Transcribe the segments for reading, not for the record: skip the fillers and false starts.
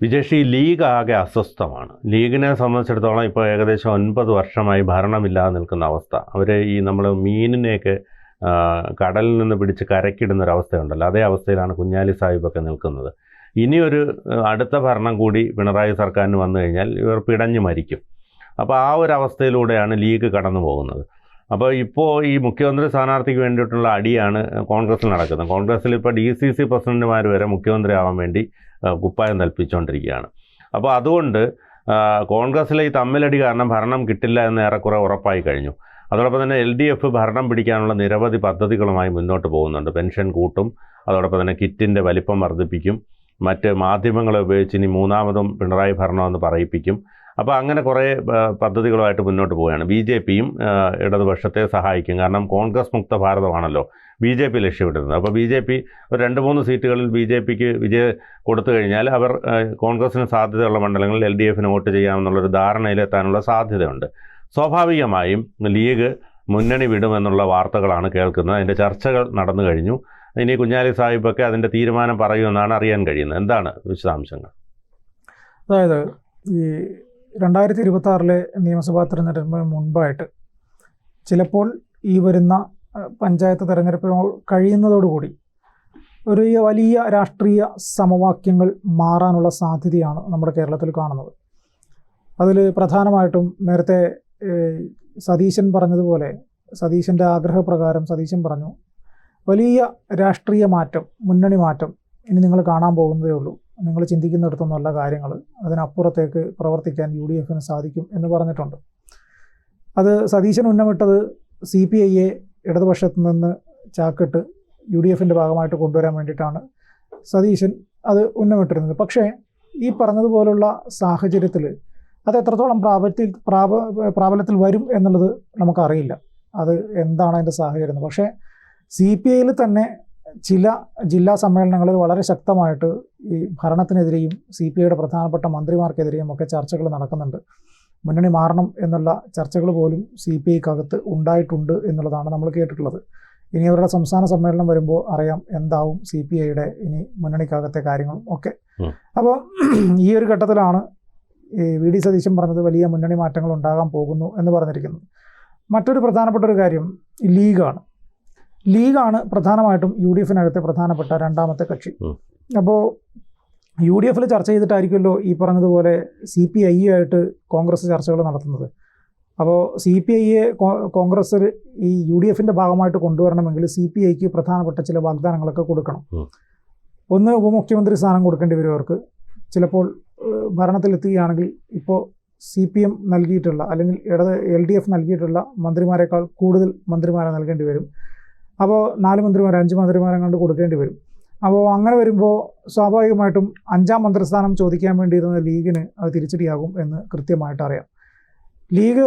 വിജേഷ്, ഈ ലീഗ് ആകെ അസ്വസ്ഥമാണ്. ലീഗിനെ സംബന്ധിച്ചിടത്തോളം ഇപ്പോൾ ഏകദേശം 9 വർഷമായി ഭരണമില്ലാതെ നിൽക്കുന്ന അവസ്ഥ. അവർ ഈ നമ്മൾ മീനിനെയൊക്കെ കടലിൽ നിന്ന് പിടിച്ച് കരക്കിടുന്നൊരവസ്ഥയുണ്ടല്ലോ, അതേ അവസ്ഥയിലാണ് കുഞ്ഞാലി സാഹിബൊക്കെ നിൽക്കുന്നത്. ഇനിയൊരു അടുത്ത ഭരണം കൂടി പിണറായി സർക്കാരിന് വന്നു കഴിഞ്ഞാൽ ഇവർ പിടഞ്ഞു മരിക്കും. അപ്പോൾ ആ ഒരു അവസ്ഥയിലൂടെയാണ് ലീഗ് കടന്നു പോകുന്നത്. അപ്പോൾ ഇപ്പോൾ ഈ മുഖ്യമന്ത്രി സ്ഥാനാർത്ഥിക്ക് വേണ്ടിയിട്ടുള്ള അടിയാണ് കോൺഗ്രസ്സിൽ നടക്കുന്നത്. കോൺഗ്രസ്സിൽ ഇപ്പോൾ DCC പ്രസിഡന്റുമാർ വരെ മുഖ്യമന്ത്രി ആവാൻ വേണ്ടി കുപ്പായം നൽപ്പിച്ചുകൊണ്ടിരിക്കുകയാണ്. അപ്പോൾ അതുകൊണ്ട് കോൺഗ്രസ്സിലെ ഈ തമ്മിലടി കാരണം ഭരണം കിട്ടില്ല എന്ന് ഏറെക്കുറെ ഉറപ്പായി കഴിഞ്ഞു. അതോടൊപ്പം തന്നെ LDF ഭരണം പിടിക്കാനുള്ള നിരവധി പദ്ധതികളുമായി മുന്നോട്ട് പോകുന്നുണ്ട്. പെൻഷൻ കൂട്ടും, അതോടൊപ്പം തന്നെ കിറ്റിൻ്റെ വലിപ്പം വർദ്ധിപ്പിക്കും, മറ്റ് മാധ്യമങ്ങളെ ഉപയോഗിച്ച് ഇനി മൂന്നാമതും പിണറായി ഭരണമെന്ന് പറയിപ്പിക്കും. അപ്പോൾ അങ്ങനെ കുറേ പദ്ധതികളുമായിട്ട് മുന്നോട്ട് പോവുകയാണ്. BJPയും ഇടതുപക്ഷത്തെ സഹായിക്കും. കാരണം കോൺഗ്രസ് മുക്ത ഭാരതമാണല്ലോ BJP ലക്ഷ്യമിടുന്നത്. അപ്പോൾ BJP ഒരു 2-3 സീറ്റുകളിൽ BJPക്ക് വിജയം കൊടുത്തു കഴിഞ്ഞാൽ അവർ കോൺഗ്രസിന് സാധ്യതയുള്ള മണ്ഡലങ്ങളിൽ LDFന് വോട്ട് ചെയ്യാമെന്നുള്ളൊരു ധാരണയിലെത്താനുള്ള സാധ്യതയുണ്ട്. സ്വാഭാവികമായും ലീഗ് മുന്നണി വിടുമെന്നുള്ള വാർത്തകളാണ് കേൾക്കുന്നത്. അതിൻ്റെ ചർച്ചകൾ നടന്നു കഴിഞ്ഞു. ഇനി കുഞ്ഞാലി സാഹിബൊക്കെ അതിൻ്റെ തീരുമാനം പറയുമെന്നാണ് അറിയാൻ കഴിയുന്നത്. എന്താണ് വിശദാംശങ്ങൾ? അതായത് ഈ 2026 നിയമസഭാ തെരഞ്ഞെടുപ്പിന് മുൻപായിട്ട് ചിലപ്പോൾ ഈ വരുന്ന പഞ്ചായത്ത് തെരഞ്ഞെടുപ്പ് കഴിയുന്നതോടുകൂടി ഒരു വലിയ രാഷ്ട്രീയ സമവാക്യങ്ങൾ മാറാനുള്ള സാധ്യതയാണ് നമ്മുടെ കേരളത്തിൽ കാണുന്നത്. അതിൽ പ്രധാനമായിട്ടും നേരത്തെ സതീശൻ പറഞ്ഞതുപോലെ, സതീശൻ്റെ ആഗ്രഹപ്രകാരം സതീശൻ പറഞ്ഞു, വലിയ രാഷ്ട്രീയ മാറ്റം, മുന്നണി മാറ്റം ഇനി നിങ്ങൾ കാണാൻ പോകുന്നതേ ഉള്ളൂ. നിങ്ങൾ ചിന്തിക്കുന്നിടത്തൊന്നുമല്ല കാര്യങ്ങൾ, അതിനപ്പുറത്തേക്ക് പ്രവർത്തിക്കാൻ UDFന് സാധിക്കും എന്ന് പറഞ്ഞിട്ടുണ്ട്. അത് സതീശൻ ഉന്നമിട്ടത് CPIയെ ഇടതുപക്ഷത്ത് നിന്ന് ചാക്കിട്ട് UDFൻ്റെ ഭാഗമായിട്ട് കൊണ്ടുവരാൻ വേണ്ടിയിട്ടാണ് സതീശൻ അത് ഉന്നമിട്ടിരുന്നത്. പക്ഷേ ഈ പറഞ്ഞതുപോലുള്ള സാഹചര്യത്തിൽ അത് എത്രത്തോളം പ്രാബല്യത്തിൽ വരും എന്നുള്ളത് നമുക്കറിയില്ല. അത് എന്താണ് അതിൻ്റെ സാഹചര്യം. പക്ഷേ CPIയിൽ തന്നെ ചില ജില്ലാ സമ്മേളനങ്ങളിൽ വളരെ ശക്തമായിട്ട് ഈ ഭരണത്തിനെതിരെയും CPIയുടെ പ്രധാനപ്പെട്ട മന്ത്രിമാർക്കെതിരെയും ഒക്കെ ചർച്ചകൾ നടക്കുന്നുണ്ട്. മുന്നണി മാറണം എന്നുള്ള ചർച്ചകൾ പോലും CPIക്കകത്ത് ഉണ്ടായിട്ടുണ്ട് എന്നുള്ളതാണ് നമ്മൾ കേട്ടിട്ടുള്ളത്. ഇനി അവരുടെ സംസ്ഥാന സമ്മേളനം വരുമ്പോൾ അറിയാം എന്താവും CPIയുടെ ഇനി മുന്നണിക്കകത്തെ കാര്യങ്ങളും ഒക്കെ. അപ്പോൾ ഈ ഒരു ഘട്ടത്തിലാണ് VD സതീശൻ പറഞ്ഞത് വലിയ മുന്നണി മാറ്റങ്ങൾ ഉണ്ടാകാൻ പോകുന്നു എന്ന് പറഞ്ഞിരിക്കുന്നത്. മറ്റൊരു പ്രധാനപ്പെട്ട ഒരു കാര്യം ലീഗാണ് പ്രധാനമായിട്ടും UDFനകത്തെ പ്രധാനപ്പെട്ട രണ്ടാമത്തെ കക്ഷി. അപ്പോൾ UDFൽ ചർച്ച ചെയ്തിട്ടായിരിക്കുമല്ലോ ഈ പറഞ്ഞതുപോലെ CPIയായിട്ട് കോൺഗ്രസ് ചർച്ചകൾ നടത്തുന്നത്. അപ്പോൾ CPIയെ കോൺഗ്രസ് ഈ UDFൻ്റെ ഭാഗമായിട്ട് കൊണ്ടുവരണമെങ്കിൽ CPIക്ക് പ്രധാനപ്പെട്ട ചില വാഗ്ദാനങ്ങളൊക്കെ കൊടുക്കണം. ഒന്ന്, ഉപമുഖ്യമന്ത്രി സ്ഥാനം കൊടുക്കേണ്ടി വരും അവർക്ക്. ചിലപ്പോൾ ഭരണത്തിലെത്തുകയാണെങ്കിൽ ഇപ്പോൾ CPM നൽകിയിട്ടുള്ള അല്ലെങ്കിൽ LDF നൽകിയിട്ടുള്ള മന്ത്രിമാരെക്കാൾ കൂടുതൽ മന്ത്രിമാരെ നൽകേണ്ടി വരും. അപ്പോൾ 4 മന്ത്രിമാർ 5 മന്ത്രിമാരെ കണ്ട് കൊടുക്കേണ്ടി വരും. അപ്പോൾ അങ്ങനെ വരുമ്പോൾ സ്വാഭാവികമായിട്ടും 5ാം മന്ത്രിസ്ഥാനം ചോദിക്കാൻ വേണ്ടിയിരുന്ന ലീഗിന് അത് തിരിച്ചടിയാകും എന്ന് കൃത്യമായിട്ട് അറിയാം. ലീഗ്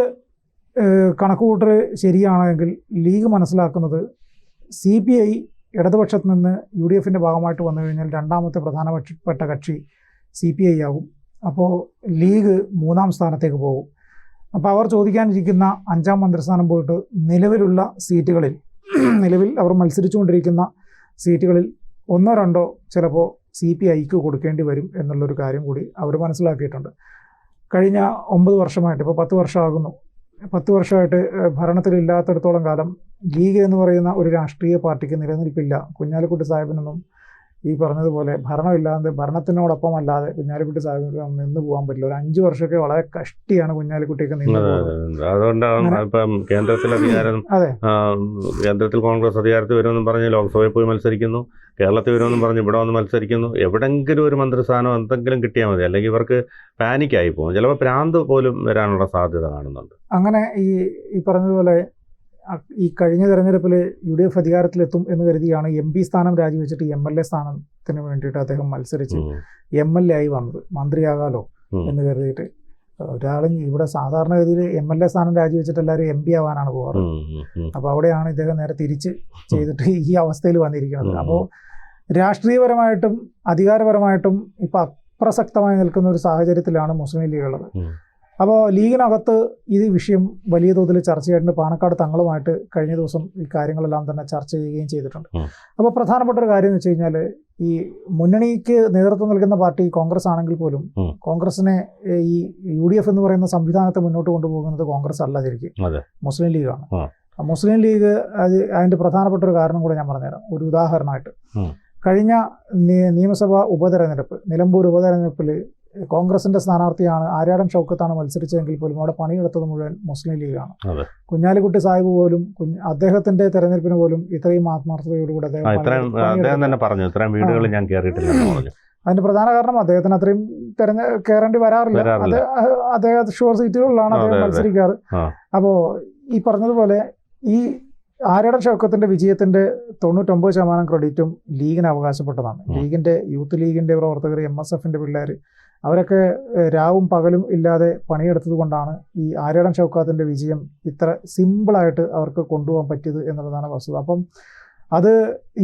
കണക്കുകൂട്ടൽ ശരിയാണെങ്കിൽ ലീഗ് മനസ്സിലാക്കുന്നത് CPI ഇടതുപക്ഷത്ത് നിന്ന് UDFൻ്റെ ഭാഗമായിട്ട് വന്നു കഴിഞ്ഞാൽ രണ്ടാമത്തെ പ്രധാനപ്പെട്ട കക്ഷി CPI ആകും. അപ്പോൾ ലീഗ് 3ാം സ്ഥാനത്തേക്ക് പോകും. അപ്പോൾ അവർ ചോദിക്കാനിരിക്കുന്ന 5ാം മന്ത്രിസ്ഥാനം പോയിട്ട് നിലവിൽ അവർ മത്സരിച്ചുകൊണ്ടിരിക്കുന്ന സീറ്റുകളിൽ 1-2 ചിലപ്പോൾ CPIക്ക് കൊടുക്കേണ്ടി വരും എന്നുള്ളൊരു കാര്യം കൂടി അവർ മനസ്സിലാക്കിയിട്ടുണ്ട്. കഴിഞ്ഞ 9 വർഷമായിട്ട്, ഇപ്പോൾ 10 വർഷമാകുന്നു, 10 വർഷമായിട്ട് ഭരണത്തിലില്ലാത്തിടത്തോളം കാലം ലീഗ് എന്ന് പറയുന്ന ഒരു രാഷ്ട്രീയ പാർട്ടിക്ക് നിലനിൽപ്പില്ല. കുഞ്ഞാലിക്കുട്ടി സാഹിബിനൊന്നും ഈ പറഞ്ഞതുപോലെ ഭരണത്തിനോടൊപ്പം അല്ലാതെ കുഞ്ഞാലിക്കുട്ടി സാഹിബിന് നിന്ന് പോകാൻ പറ്റില്ല. ഒരു 5 വർഷമൊക്കെ വളരെ കഷ്ടിയാണ് കുഞ്ഞാലിക്കുട്ടിയൊക്കെ നിന്ന് പോകുന്നത്. അതുകൊണ്ടാണ് ഇപ്പം കേന്ദ്രത്തിൽ കോൺഗ്രസ് അധികാരത്തിൽ വരുമെന്നും പറഞ്ഞ് ലോക്സഭയിൽ പോയി മത്സരിക്കുന്നു, കേരളത്തിൽ വരുമെന്നും പറഞ്ഞ് ഇവിടെ വന്ന് മത്സരിക്കുന്നു. എവിടെങ്കിലും ഒരു മന്ത്രിസ്ഥാനം എന്തെങ്കിലും കിട്ടിയാൽ മതി, അല്ലെങ്കിൽ ഇവർക്ക് പാനിക്കായി പോകും. ചിലപ്പോൾ ഭ്രാന്ത് പോലും വരാനുള്ള സാധ്യത കാണുന്നുണ്ട്. അങ്ങനെ ഈ പറഞ്ഞതുപോലെ ഈ കഴിഞ്ഞ തെരഞ്ഞെടുപ്പിൽ UDF അധികാരത്തിലെത്തും എന്ന് കരുതിയാണ് MP സ്ഥാനം രാജിവെച്ചിട്ട് MLA സ്ഥാനത്തിന് വേണ്ടിയിട്ട് അദ്ദേഹം മത്സരിച്ച് MLA ആയി വന്നത്. മന്ത്രിയാകാലോ എന്ന് കരുതിയിട്ട് ഒരാളും ഇവിടെ സാധാരണഗതിയിൽ MLA സ്ഥാനം രാജിവെച്ചിട്ട് എല്ലാവരും MP ആവാനാണ് പോകാറ്. അപ്പോൾ അവിടെയാണ് ഇദ്ദേഹം നേരെ തിരിച്ച് ചെയ്തിട്ട് ഈ അവസ്ഥയിൽ വന്നിരിക്കുന്നത്. അപ്പോൾ രാഷ്ട്രീയപരമായിട്ടും അധികാരപരമായിട്ടും ഇപ്പം അപ്രസക്തമായി നിൽക്കുന്ന ഒരു സാഹചര്യത്തിലാണ് മുസ്ലിം ലീഗ് ഉള്ളത്. അപ്പോൾ ലീഗിനകത്ത് ഈ വിഷയം വലിയ തോതിൽ ചർച്ച ചെയ്തിട്ടുണ്ട്. പാണക്കാട് തങ്ങളുമായിട്ട് കഴിഞ്ഞ ദിവസം ഈ കാര്യങ്ങളെല്ലാം തന്നെ ചർച്ച ചെയ്യുകയും ചെയ്തിട്ടുണ്ട്. അപ്പോൾ പ്രധാനപ്പെട്ട ഒരു കാര്യം എന്ന് വെച്ച് കഴിഞ്ഞാൽ ഈ മുന്നണിക്ക് നേതൃത്വം നൽകുന്ന പാർട്ടി കോൺഗ്രസ് ആണെങ്കിൽ പോലും കോൺഗ്രസിനെ ഈ UDF എന്ന് പറയുന്ന സംവിധാനത്തെ മുന്നോട്ട് കൊണ്ടുപോകുന്നത് കോൺഗ്രസ് അല്ല, ശരിക്കും മുസ്ലിം ലീഗാണ്. മുസ്ലിം ലീഗ് അതിൻ്റെ പ്രധാനപ്പെട്ട ഒരു കാരണം കൂടെ ഞാൻ പറഞ്ഞുതരാം. ഒരു ഉദാഹരണമായിട്ട് കഴിഞ്ഞ നിയമസഭാ ഉപതെരഞ്ഞെടുപ്പ്, നിലമ്പൂർ ഉപതെരഞ്ഞെടുപ്പിൽ കോൺഗ്രസിന്റെ സ്ഥാനാർത്ഥിയാണ് ആര്യാടൻ ഷൗക്കത്താണ് മത്സരിച്ചതെങ്കിൽ പോലും അവിടെ പണിയെടുത്തത് മുഴുവൻ മുസ്ലിം ലീഗാണ്. കുഞ്ഞാലിക്കുട്ടി സാഹിബ് പോലും അദ്ദേഹത്തിന്റെ തെരഞ്ഞെടുപ്പിന് പോലും ഇത്രയും ആത്മാർത്ഥതയോടുകൂടി അതിന്റെ പ്രധാന കാരണം അദ്ദേഹത്തിന് അത്രയും കയറേണ്ടി വരാറില്ല. അദ്ദേഹം ഷുവർ സീറ്റുകളിലാണ് അദ്ദേഹം മത്സരിക്കാറ്. അപ്പോൾ ഈ പറഞ്ഞതുപോലെ ഈ ആര്യാടൻ ഷൗക്കത്തിന്റെ വിജയത്തിന്റെ 99% ക്രെഡിറ്റും ലീഗിന് അവകാശപ്പെട്ടതാണ്. ലീഗിന്റെ യൂത്ത് ലീഗിന്റെ പ്രവർത്തകർ, MSFന്റെ പിള്ളേർ, അവരൊക്കെ രാവും പകലും ഇല്ലാതെ പണിയെടുത്തത് കൊണ്ടാണ് ഈ ആര്യാടൻ ഷൗക്കത്തിന്റെ വിജയം ഇത്ര സിമ്പിളായിട്ട് അവർക്ക് കൊണ്ടുപോകാൻ പറ്റിയത് എന്നുള്ളതാണ് വസ്തുത. അപ്പം അത്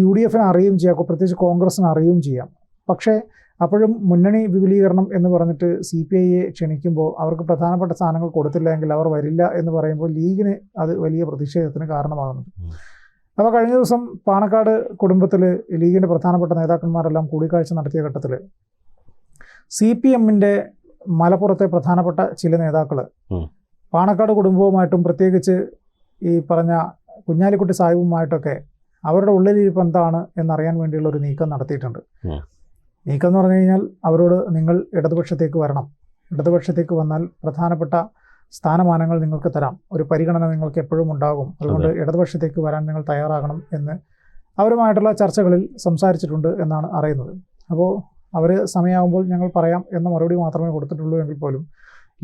UDFന് അറിയുകയും ചെയ്യാം, പ്രത്യേകിച്ച് കോൺഗ്രസിന് അറിയുകയും ചെയ്യാം. പക്ഷേ അപ്പോഴും മുന്നണി വിപുലീകരണം എന്ന് പറഞ്ഞിട്ട് CPIയെ ക്ഷണിക്കുമ്പോൾ അവർക്ക് പ്രധാനപ്പെട്ട സ്ഥാനങ്ങൾ കൊടുത്തില്ല എങ്കിൽ അവർ വരില്ല എന്ന് പറയുമ്പോൾ ലീഗിന് അത് വലിയ പ്രതിഷേധത്തിന് കാരണമാകുന്നുണ്ട്. അപ്പോൾ കഴിഞ്ഞ ദിവസം പാണക്കാട് കുടുംബത്തിൽ ലീഗിൻ്റെ പ്രധാനപ്പെട്ട നേതാക്കന്മാരെല്ലാം കൂടിക്കാഴ്ച നടത്തിയ ഘട്ടത്തിൽ CPMന്റെ മലപ്പുറത്തെ പ്രധാനപ്പെട്ട ചില നേതാക്കൾ പാണക്കാട് കുടുംബവുമായിട്ടും പ്രത്യേകിച്ച് ഈ പറഞ്ഞ കുഞ്ഞാലിക്കുട്ടി സാഹിബുമായിട്ടൊക്കെ അവരുടെ ഉള്ളിലിരിപ്പ് എന്താണ് എന്നറിയാൻ വേണ്ടിയുള്ള ഒരു നീക്കം നടത്തിയിട്ടുണ്ട്. നീക്കം എന്ന് പറഞ്ഞു കഴിഞ്ഞാൽ അവരോട് നിങ്ങൾ ഇടതുപക്ഷത്തേക്ക് വരണം, ഇടതുപക്ഷത്തേക്ക് വന്നാൽ പ്രധാനപ്പെട്ട സ്ഥാനമാനങ്ങൾ നിങ്ങൾക്ക് തരാം, ഒരു പരിഗണന നിങ്ങൾക്ക് എപ്പോഴും ഉണ്ടാകും, അതുകൊണ്ട് ഇടതുപക്ഷത്തേക്ക് വരാൻ നിങ്ങൾ തയ്യാറാകണം എന്ന് അവരുമായിട്ടുള്ള ചർച്ചകളിൽ സംസാരിച്ചിട്ടുണ്ട് എന്നാണ് അറിയുന്നത്. അപ്പോൾ അവർ സമയമാകുമ്പോൾ ഞങ്ങൾ പറയാം എന്ന മറുപടി മാത്രമേ കൊടുത്തിട്ടുള്ളൂ എങ്കിൽ പോലും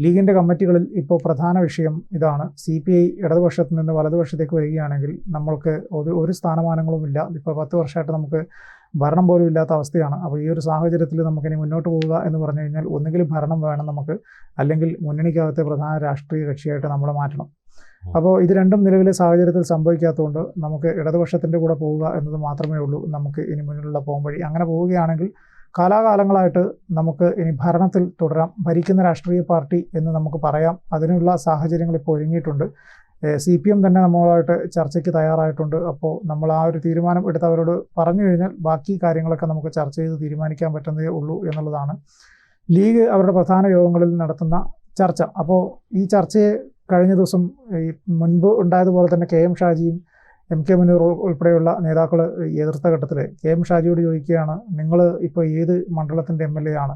ലീഗിൻ്റെ കമ്മിറ്റികളിൽ ഇപ്പോൾ പ്രധാന വിഷയം ഇതാണ്. CPI ഇടതുപക്ഷത്ത് നിന്ന് വലതുപക്ഷത്തേക്ക് വരികയാണെങ്കിൽ നമ്മൾക്ക് ഒരു സ്ഥാനമാനങ്ങളുമില്ല. ഇപ്പോൾ 10 വർഷമായിട്ട് നമുക്ക് ഭരണം പോലും ഇല്ലാത്ത അവസ്ഥയാണ്. അപ്പോൾ ഈ ഒരു സാഹചര്യത്തിൽ നമുക്കിനി മുന്നോട്ട് പോവുക എന്ന് പറഞ്ഞു കഴിഞ്ഞാൽ ഒന്നുകിൽ ഭരണം വേണം നമുക്ക്, അല്ലെങ്കിൽ മുന്നണിക്കകത്തെ പ്രധാന രാഷ്ട്രീയ കക്ഷിയായിട്ട് നമ്മൾ മാറ്റണം. അപ്പോൾ ഇത് രണ്ടും നിലവിലെ സാഹചര്യത്തിൽ സംഭവിക്കാത്തതുകൊണ്ട് നമുക്ക് ഇടതുപക്ഷത്തിൻ്റെ കൂടെ പോവുക എന്നത് മാത്രമേ ഉള്ളൂ നമുക്ക് ഇനി മുന്നിലുള്ള പോംവഴി. അങ്ങനെ പോവുകയാണെങ്കിൽ കാലാകാലങ്ങളായിട്ട് നമുക്ക് ഇനി ഭരണത്തിൽ തുടരാം, ഭരിക്കുന്ന രാഷ്ട്രീയ പാർട്ടി എന്ന് നമുക്ക് പറയാം. അതിനുള്ള സാഹചര്യങ്ങൾ ഇപ്പോൾ ഒരുങ്ങിയിട്ടുണ്ട്. CPM തന്നെ നമ്മളുമായിട്ട് ചർച്ചയ്ക്ക് തയ്യാറായിട്ടുണ്ട്. അപ്പോൾ നമ്മൾ ആ ഒരു തീരുമാനം എടുത്ത് അവരോട് പറഞ്ഞു കഴിഞ്ഞാൽ ബാക്കി കാര്യങ്ങളൊക്കെ നമുക്ക് ചർച്ച ചെയ്ത് തീരുമാനിക്കാൻ പറ്റുന്നതേ ഉള്ളൂ എന്നുള്ളതാണ് ലീഗ് അവരുടെ പ്രധാന യോഗങ്ങളിൽ നടത്തുന്ന ചർച്ച. അപ്പോൾ ഈ ചർച്ചയെ കഴിഞ്ഞ ദിവസം ഈ മുൻപ് ഉണ്ടായതുപോലെ തന്നെ KM ഷാജിയും MK മുനീർ ഉൾപ്പെടെയുള്ള നേതാക്കൾ എതിർത്ത ഘട്ടത്തിൽ KM ഷാജിയോട് ചോദിക്കുകയാണ്, നിങ്ങൾ ഇപ്പോൾ ഏത് മണ്ഡലത്തിൻ്റെ MLA ആണ്,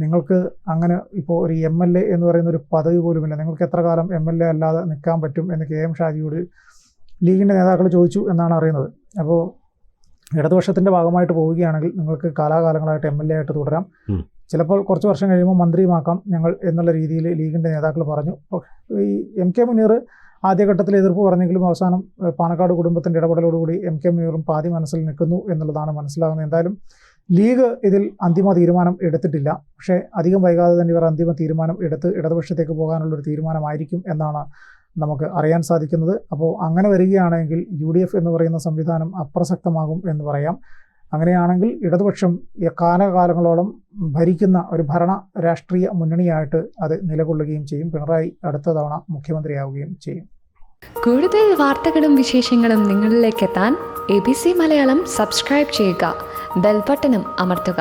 നിങ്ങൾക്ക് അങ്ങനെ ഇപ്പോൾ ഒരു MLA എന്ന് പറയുന്ന ഒരു പദവി പോലുമില്ല, നിങ്ങൾക്ക് എത്ര കാലം MLA അല്ലാതെ നിൽക്കാൻ പറ്റും എന്ന് KM ഷാജിയോട് ലീഗിൻ്റെ നേതാക്കൾ ചോദിച്ചു എന്നാണ് അറിയുന്നത്. അപ്പോൾ ഇടതുപക്ഷത്തിൻ്റെ ഭാഗമായിട്ട് പോവുകയാണെങ്കിൽ നിങ്ങൾക്ക് കാലാകാലങ്ങളായിട്ട് MLA ആയിട്ട് തുടരാം, ചിലപ്പോൾ കുറച്ച് വർഷം കഴിയുമ്പോൾ മന്ത്രിയുമാക്കാം ഞങ്ങൾ എന്നുള്ള രീതിയിൽ ലീഗിൻ്റെ നേതാക്കൾ പറഞ്ഞു. ഈ MK മുനീർ ആദ്യഘട്ടത്തിൽ എതിർപ്പ് പറഞ്ഞെങ്കിലും അവസാനം പാണക്കാട് കുടുംബത്തിൻ്റെ ഇടപെടലോടുകൂടി MK മുനീറും പാതി മനസ്സിൽ നിൽക്കുന്നു എന്നുള്ളതാണ് മനസ്സിലാകുന്നത്. എന്തായാലും ലീഗ് ഇതിൽ അന്തിമ തീരുമാനം എടുത്തിട്ടില്ല. പക്ഷേ അധികം വൈകാതെ തന്നെ ഇവർ അന്തിമ തീരുമാനം എടുത്ത് ഇടതുപക്ഷത്തേക്ക് പോകാനുള്ളൊരു തീരുമാനമായിരിക്കും എന്നാണ് നമുക്ക് അറിയാൻ സാധിക്കുന്നത്. അപ്പോൾ അങ്ങനെ വരികയാണെങ്കിൽ UDF എന്ന് പറയുന്ന സംവിധാനം അപ്രസക്തമാകും എന്ന് പറയാം. അങ്ങനെയാണെങ്കിൽ ഇടതുപക്ഷം കാലകാലങ്ങളോളം ഭരിക്കുന്ന ഒരു ഭരണ രാഷ്ട്രീയ മുന്നണിയായിട്ട് അത് നിലകൊള്ളുകയും ചെയ്യും. പിണറായി അടുത്ത തവണ മുഖ്യമന്ത്രിയാവുകയും ചെയ്യും. കൂടുതൽ വാർത്തകളും വിശേഷങ്ങളും നിങ്ങളിലേക്ക് എത്താൻ ABC മലയാളം സബ്സ്ക്രൈബ് ചെയ്യുക, ബെൽ ബട്ടണും അമർത്തുക.